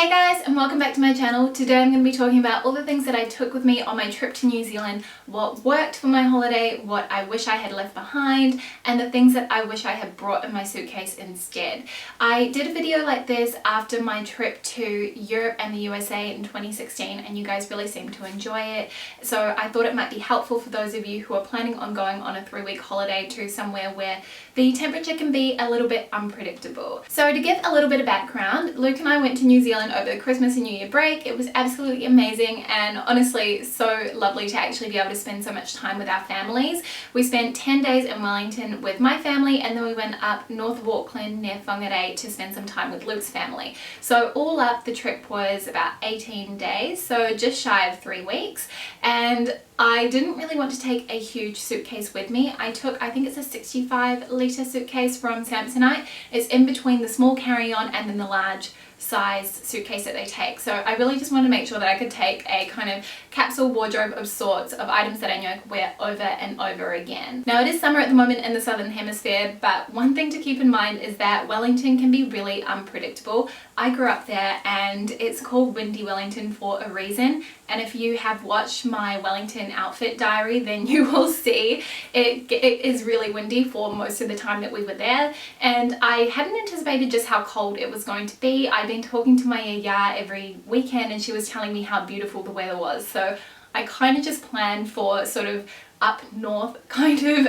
Hey guys, and welcome back to my channel. Today I'm going to be talking about all the things that I took with me on my trip to New Zealand, what worked for my holiday, what I wish I had left behind, and the things that I wish I had brought in my suitcase instead. I did a video like this after my trip to Europe and the USA in 2016, and you guys really seemed to enjoy it. So I thought it might be helpful for those of you who are planning on going on a 3-week holiday to somewhere where the temperature can be a little bit unpredictable. So to give a little bit of background, Luke and I went to New Zealand over the Christmas and New Year break. It was absolutely amazing and honestly so lovely to actually be able to spend so much time with our families. We spent 10 days in Wellington with my family, and then we went up north of Auckland near Whangarei to spend some time with Luke's family. So all up, the trip was about 18 days, so just shy of 3 weeks. And I didn't really want to take a huge suitcase with me. I took, I think it's a 65-litre suitcase from Samsonite. It's in between the small carry-on and then the large size suitcase that they take. So I really just wanted to make sure that I could take a kind of capsule wardrobe of sorts of items that I knew I could wear over and over again. Now it is summer at the moment in the southern hemisphere, but one thing to keep in mind is that Wellington can be really unpredictable. I grew up there and it's called Windy Wellington for a reason, and if you have watched my Wellington outfit diary then you will see it is really windy for most of the time that we were there, and I hadn't anticipated just how cold it was going to be. I've been talking to my yaya every weekend and she was telling me how beautiful the weather was, so I kind of just planned for sort of up north kind of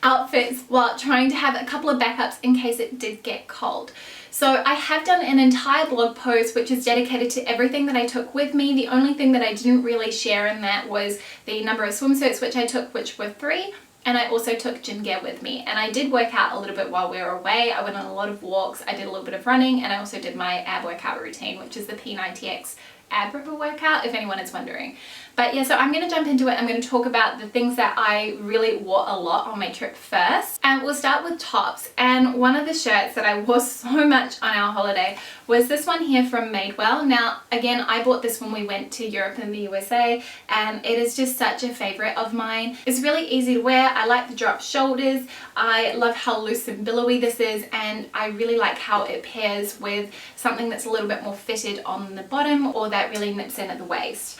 outfits while trying to have a couple of backups in case it did get cold. So I have done an entire blog post which is dedicated to everything that I took with me. The only thing that I didn't really share in that was the number of swimsuits which I took, which were 3. And I also took gym gear with me, and I did work out a little bit while we were away. I went on a lot of walks, I did a little bit of running, and I also did my ab workout routine, which is the P90X ab river workout, if anyone is wondering. But yeah, so I'm going to jump into it. I'm going to talk about the things that I really wore a lot on my trip first. And we'll start with tops. And one of the shirts that I wore so much on our holiday was this one here from Mademoiselle. Now, again, I bought this when we went to Europe and the USA, and it is just such a favorite of mine. It's really easy to wear. I like the drop shoulders. I love how loose and billowy this is, and I really like how it pairs with something that's a little bit more fitted on the bottom or that really nips in at the waist.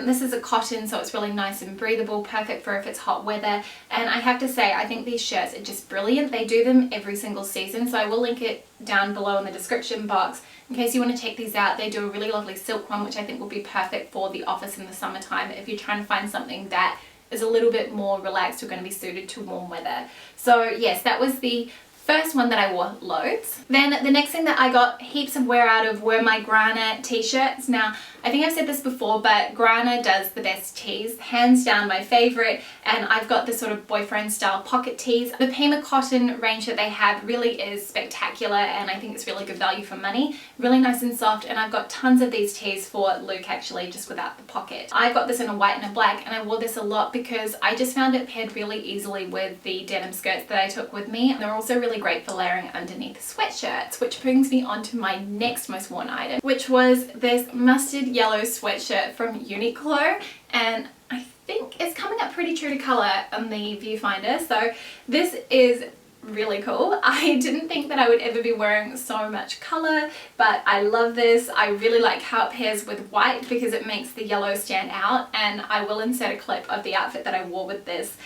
This is a cotton, so it's really nice and breathable, perfect for if it's hot weather. And I have to say, I think these shirts are just brilliant. They do them every single season, so I will link it down below in the description box in case you want to check these out. They do a really lovely silk one, which I think will be perfect for the office in the summertime if you're trying to find something that is a little bit more relaxed or going to be suited to warm weather. So yes, that was the first one that I wore loads. Then the next thing that I got heaps of wear out of were my Grana t-shirts. Now, I think I've said this before, but Grana does the best tees, hands down my favorite, and I've got this sort of boyfriend style pocket tees. The Pima cotton range that they have really is spectacular, and I think it's really good value for money. Really nice and soft, and I've got tons of these tees for Luke actually, just without the pocket. I got this in a white and a black, and I wore this a lot because I just found it paired really easily with the denim skirts that I took with me. They're also really great for layering underneath sweatshirts, which brings me on to my next most worn item, which was this mustard yellow sweatshirt from Uniqlo, and I think it's coming up pretty true to colour on the viewfinder, so this is really cool. I didn't think that I would ever be wearing so much colour, but I love this. I really like how it pairs with white because it makes the yellow stand out, and I will insert a clip of the outfit that I wore with this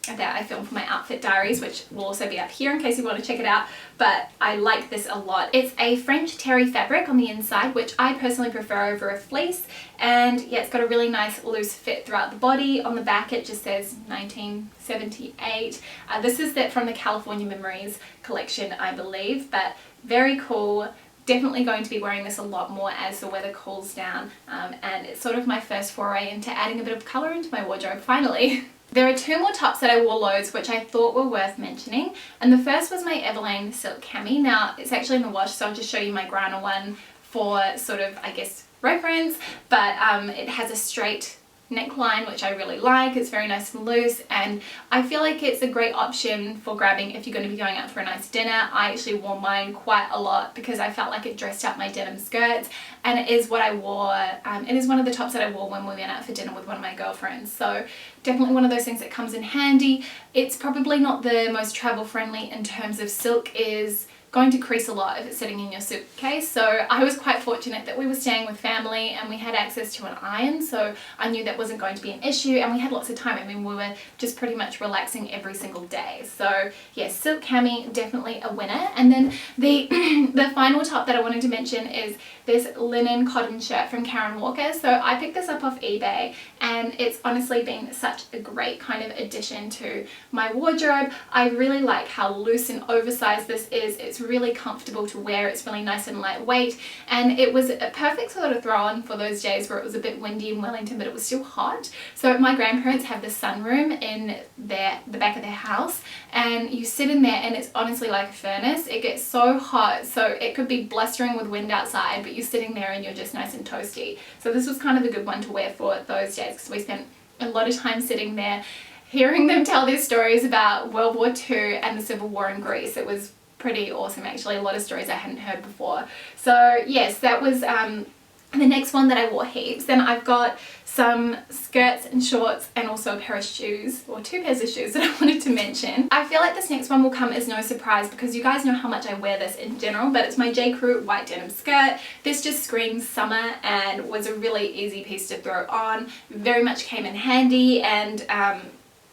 that I filmed for my outfit diaries, which will also be up here in case you want to check it out. But I like this a lot. It's a French terry fabric on the inside, which I personally prefer over a fleece, and yeah, it's got a really nice loose fit throughout the body. On the back it just says 1978. This is from the California Memories collection, I believe, but very cool. Definitely going to be wearing this a lot more as the weather cools down, and it's sort of my first foray into adding a bit of colour into my wardrobe finally. There are 2 more tops that I wore loads which I thought were worth mentioning, and the first was my Everlane silk cami. Now it's actually in the wash, so I'll just show you my Grana one for sort of, I guess, reference, but it has a straight neckline, which I really like. It's very nice and loose, and I feel like it's a great option for grabbing if you're going to be going out for a nice dinner. I actually wore mine quite a lot because I felt like it dressed up my denim skirts, and it is what I wore. It is one of the tops that I wore when we went out for dinner with one of my girlfriends, so definitely one of those things that comes in handy. It's probably not the most travel friendly in terms of silk is going to crease a lot if it's sitting in your suitcase. So I was quite fortunate that we were staying with family and we had access to an iron, so I knew that wasn't going to be an issue, and we had lots of time. I mean, we were just pretty much relaxing every single day. So yes, silk cami, definitely a winner. And then the the final top that I wanted to mention is this linen cotton shirt from Karen Walker. So I picked this up off eBay, and it's honestly been such a great kind of addition to my wardrobe. I really like how loose and oversized this is. It's really comfortable to wear. It's really nice and lightweight, and it was a perfect sort of throw on for those days where it was a bit windy in Wellington but it was still hot. So my grandparents have the sunroom in the back of their house, and you sit in there and it's honestly like a furnace. It gets so hot, so it could be blustering with wind outside, but you're sitting there and you're just nice and toasty. So this was kind of a good one to wear for those days, because we spent a lot of time sitting there hearing them tell their stories about World War II and the Civil War in Greece. It was pretty awesome, actually. A lot of stories I hadn't heard before. So yes, that was the next one that I wore heaps. Then I've got some skirts and shorts and also a pair of shoes, or two pairs of shoes, that I wanted to mention. I feel like this next one will come as no surprise because you guys know how much I wear this in general, but it's my J. Crew white denim skirt. This just screams summer and was a really easy piece to throw on. Very much came in handy, and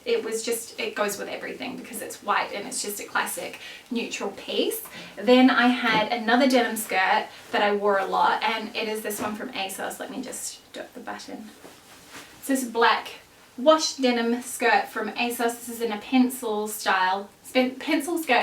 it goes with everything because it's white and it's just a classic neutral piece. Then I had another denim skirt that I wore a lot, and it is this one from ASOS. Let me just dot the button. It's this black wash denim skirt from ASOS. This is in a pencil skirt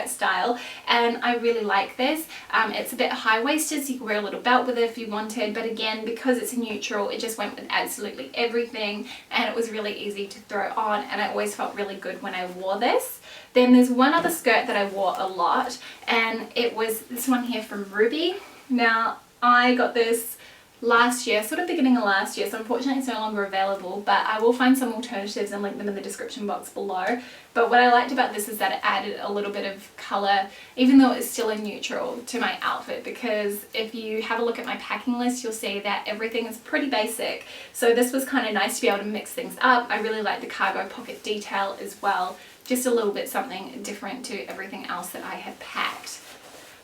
style, and I really like this. It's a bit high-waisted, so you can wear a little belt with it if you wanted, but again, because it's a neutral, it just went with absolutely everything, and it was really easy to throw on, and I always felt really good when I wore this. Then there's one other skirt that I wore a lot, and it was this one here from Ruby. Now, I got this last year, sort of beginning of last year, so unfortunately it's no longer available, but I will find some alternatives and link them in the description box below. But what I liked about this is that it added a little bit of colour, even though it's still a neutral, to my outfit, because if you have a look at my packing list, you'll see that everything is pretty basic. So this was kind of nice to be able to mix things up. I really like the cargo pocket detail as well, just a little bit something different to everything else that I had packed.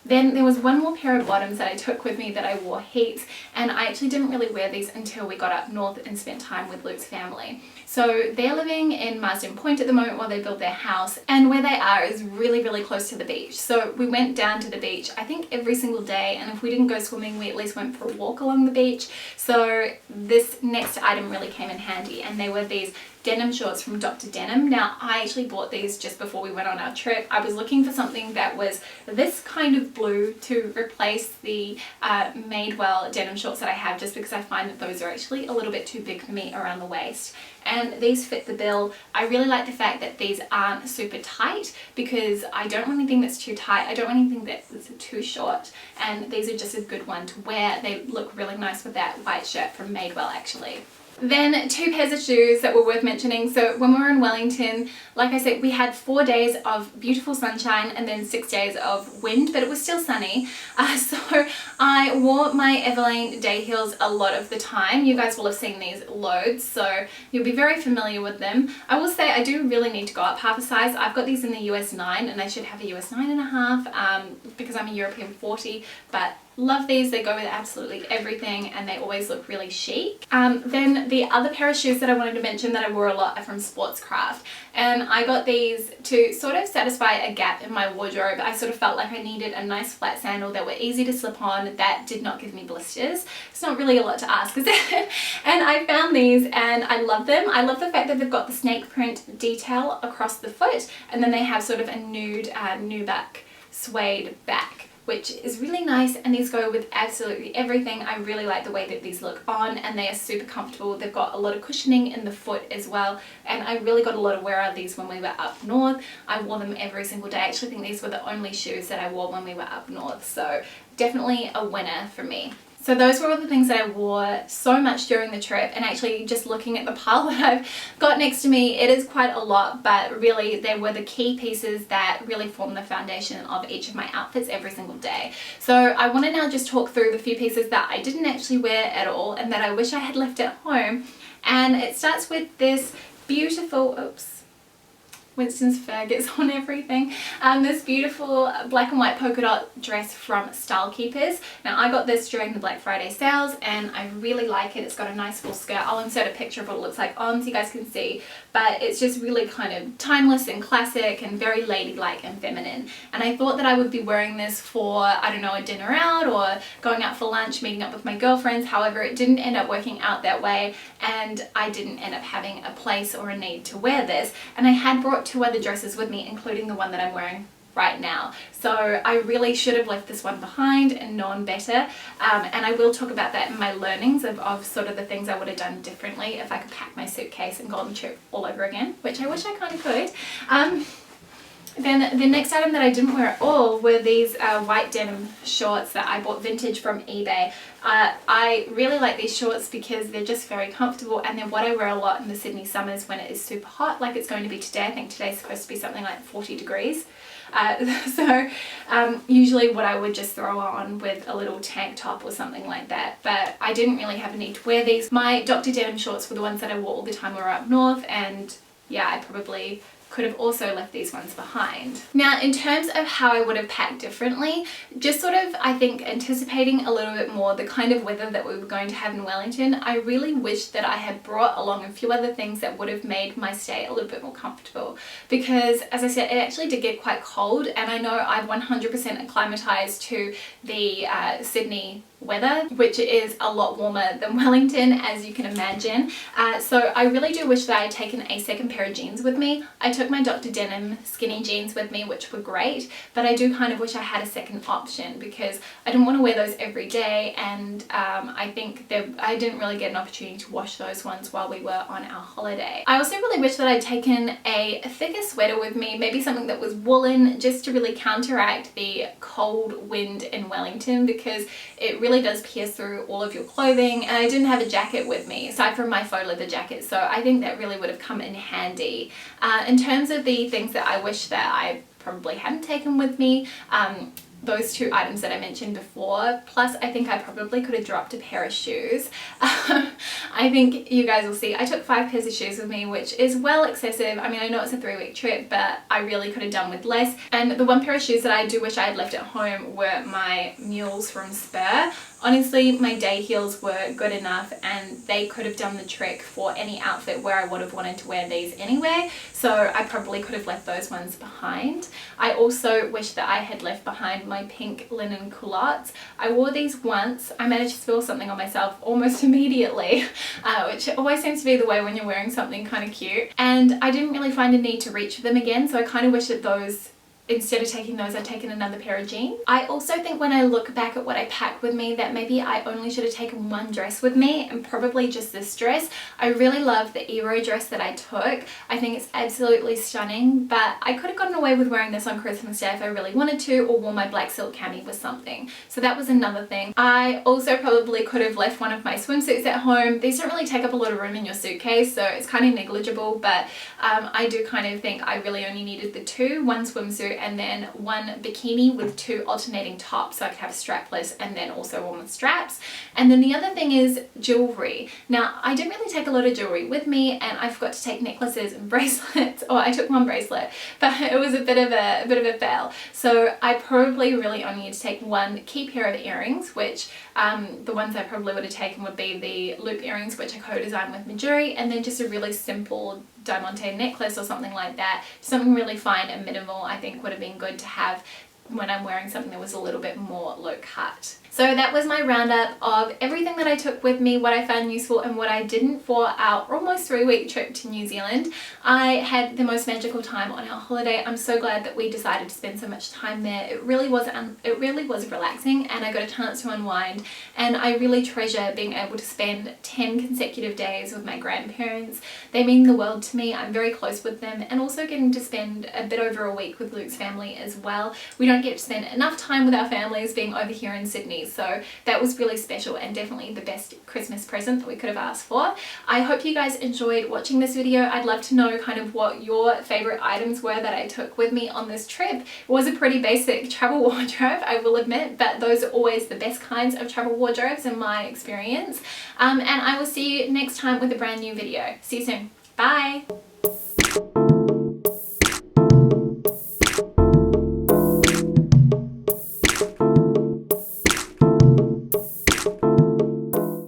Then there was one more pair of bottoms that I took with me that I wore heaps, and I actually didn't really wear these until we got up north and spent time with Luke's family. So they're living in Marsden Point at the moment while they build their house, and where they are is really, really close to the beach. So we went down to the beach, I think every single day, and if we didn't go swimming, we at least went for a walk along the beach. So this next item really came in handy, and they were these denim shorts from Dr. Denim. Now, I actually bought these just before we went on our trip. I was looking for something that was this kind of blue to replace the Madewell denim shorts that I have, just because I find that those are actually a little bit too big for me around the waist. And these fit the bill. I really like the fact that these aren't super tight, because I don't want anything that's too tight. I don't want anything that's too short, and these are just a good one to wear. They look really nice with that white shirt from Madewell, actually. Then two pairs of shoes that were worth mentioning. So when we were in Wellington, like I said, we had 4 days of beautiful sunshine and then 6 days of wind, but it was still sunny. So I wore my Everlane day heels a lot of the time. You guys will have seen these loads, so you'll be very familiar with them. I will say I do really need to go up half a size. I've got these in the US 9, and they should have a US 9.5 because I'm a European 40, but love these. They go with absolutely everything, and they always look really chic. Then the other pair of shoes that I wanted to mention that I wore a lot are from Sportscraft, and I got these to sort of satisfy a gap in my wardrobe. I sort of felt like I needed a nice flat sandal that were easy to slip on, that did not give me blisters. It's not really a lot to ask, is it? And I found these and I love them. I love the fact that they've got the snake print detail across the foot, and then they have sort of a nude nubuck suede back, which is really nice, and these go with absolutely everything. I really like the way that these look on, and they are super comfortable. They've got a lot of cushioning in the foot as well, and I really got a lot of wear out of these when we were up north. I wore them every single day. I actually think these were the only shoes that I wore when we were up north, so definitely a winner for me. So those were all the things that I wore so much during the trip, and actually just looking at the pile that I've got next to me, it is quite a lot, but really they were the key pieces that really form the foundation of each of my outfits every single day. So I want to now just talk through the few pieces that I didn't actually wear at all and that I wish I had left at home, and it starts with this beautiful, Winston's fur gets on everything. This beautiful black and white polka dot dress from Style Keepers. Now I got this during the Black Friday sales and I really like it. It's got a nice full skirt. I'll insert a picture of what it looks like on so you guys can see, but it's just really kind of timeless and classic and very ladylike and feminine. And I thought that I would be wearing this for, I don't know, a dinner out or going out for lunch, meeting up with my girlfriends. However, it didn't end up working out that way and I didn't end up having a place or a need to wear this. And I had brought 2 other dresses with me, including the one that I'm wearing right now. So I really should have left this one behind and known better. And I will talk about that in my learnings of sort of the things I would have done differently if I could pack my suitcase and go on the trip all over again, which I wish I kind of could. Then the next item that I didn't wear at all were these white denim shorts that I bought vintage from eBay. I really like these shorts because they're just very comfortable and they're what I wear a lot in the Sydney summers when it is super hot, like it's going to be today. I think today's supposed to be something like 40 degrees. Usually what I would just throw on with a little tank top or something like that, but I didn't really have a need to wear these. My Dr. Denim shorts were the ones that I wore all the time when we were up north, and yeah, I probably could have also left these ones behind. Now, in terms of how I would have packed differently, just sort of, I think, anticipating a little bit more the kind of weather that we were going to have in Wellington, I really wish that I had brought along a few other things that would have made my stay a little bit more comfortable. Because, as I said, it actually did get quite cold, and I know I've 100% acclimatized to the Sydney weather, which is a lot warmer than Wellington, as you can imagine. So I really do wish that I had taken a second pair of jeans with me. I took my Dr. Denim skinny jeans with me, which were great, but I do kind of wish I had a second option because I didn't want to wear those every day, and I think that I didn't really get an opportunity to wash those ones while we were on our holiday. I also really wish that I'd taken a thicker sweater with me, maybe something that was woolen, just to really counteract the cold wind in Wellington, because it really does pierce through all of your clothing. And I didn't have a jacket with me aside from my faux leather jacket, so I think that really would have come in handy. In terms of the things that I wish that I probably hadn't taken with me, those 2 items that I mentioned before, plus I think I probably could have dropped a pair of shoes. I think you guys will see I took 5 pairs of shoes with me, which is well excessive. I mean, I know it's a 3-week trip, but I really could have done with less. And the 1 pair of shoes that I do wish I had left at home were my mules from Spur. Honestly, my day heels were good enough and they could have done the trick for any outfit where I would have wanted to wear these anyway, so I probably could have left those ones behind. I also wish that I had left behind my pink linen culottes. I wore these once. I managed to spill something on myself almost immediately, which always seems to be the way when you're wearing something kind of cute, and I didn't really find a need to reach for them again, so I kind of wish that those, instead of taking those, I'd taken another pair of jeans. I also think when I look back at what I packed with me that maybe I only should have taken 1 dress with me, and probably just this dress. I really love the Eero dress that I took. I think it's absolutely stunning, but I could have gotten away with wearing this on Christmas Day if I really wanted to, or wore my black silk cami with something. So that was another thing. I also probably could have left one of my swimsuits at home. These don't really take up a lot of room in your suitcase, so it's kind of negligible, but I do kind of think I really only needed the 2, 1 swimsuit and then 1 bikini with 2 alternating tops, so I could have strapless and then also one with straps. And then the other thing is jewelry. Now, I didn't really take a lot of jewelry with me, and I forgot to take necklaces and bracelets. Or I took 1 bracelet, but it was a bit of a fail. So I probably really only need to take 1 key pair of earrings, which the ones I probably would have taken would be the loop earrings, which I co-designed with Majuri, and then just a really simple diamante necklace or something like that. Something really fine and minimal I think would have been good to have when I'm wearing something that was a little bit more low cut. So that was my roundup of everything that I took with me, what I found useful and what I didn't for our almost 3-week trip to New Zealand. I had the most magical time on our holiday. I'm so glad that we decided to spend so much time there. It really was relaxing, and I got a chance to unwind, and I really treasure being able to spend 10 consecutive days with my grandparents. They mean the world to me. I'm very close with them, and also getting to spend a bit over a week with Luke's family as well. We don't get to spend enough time with our families being over here in Sydney, so that was really special and definitely the best Christmas present that we could have asked for. I hope you guys enjoyed watching this video. I'd love to know kind of what your favorite items were that I took with me on this trip. It was a pretty basic travel wardrobe, I will admit, but those are always the best kinds of travel wardrobes in my experience. And I will see you next time with a brand new video. See you soon. Bye!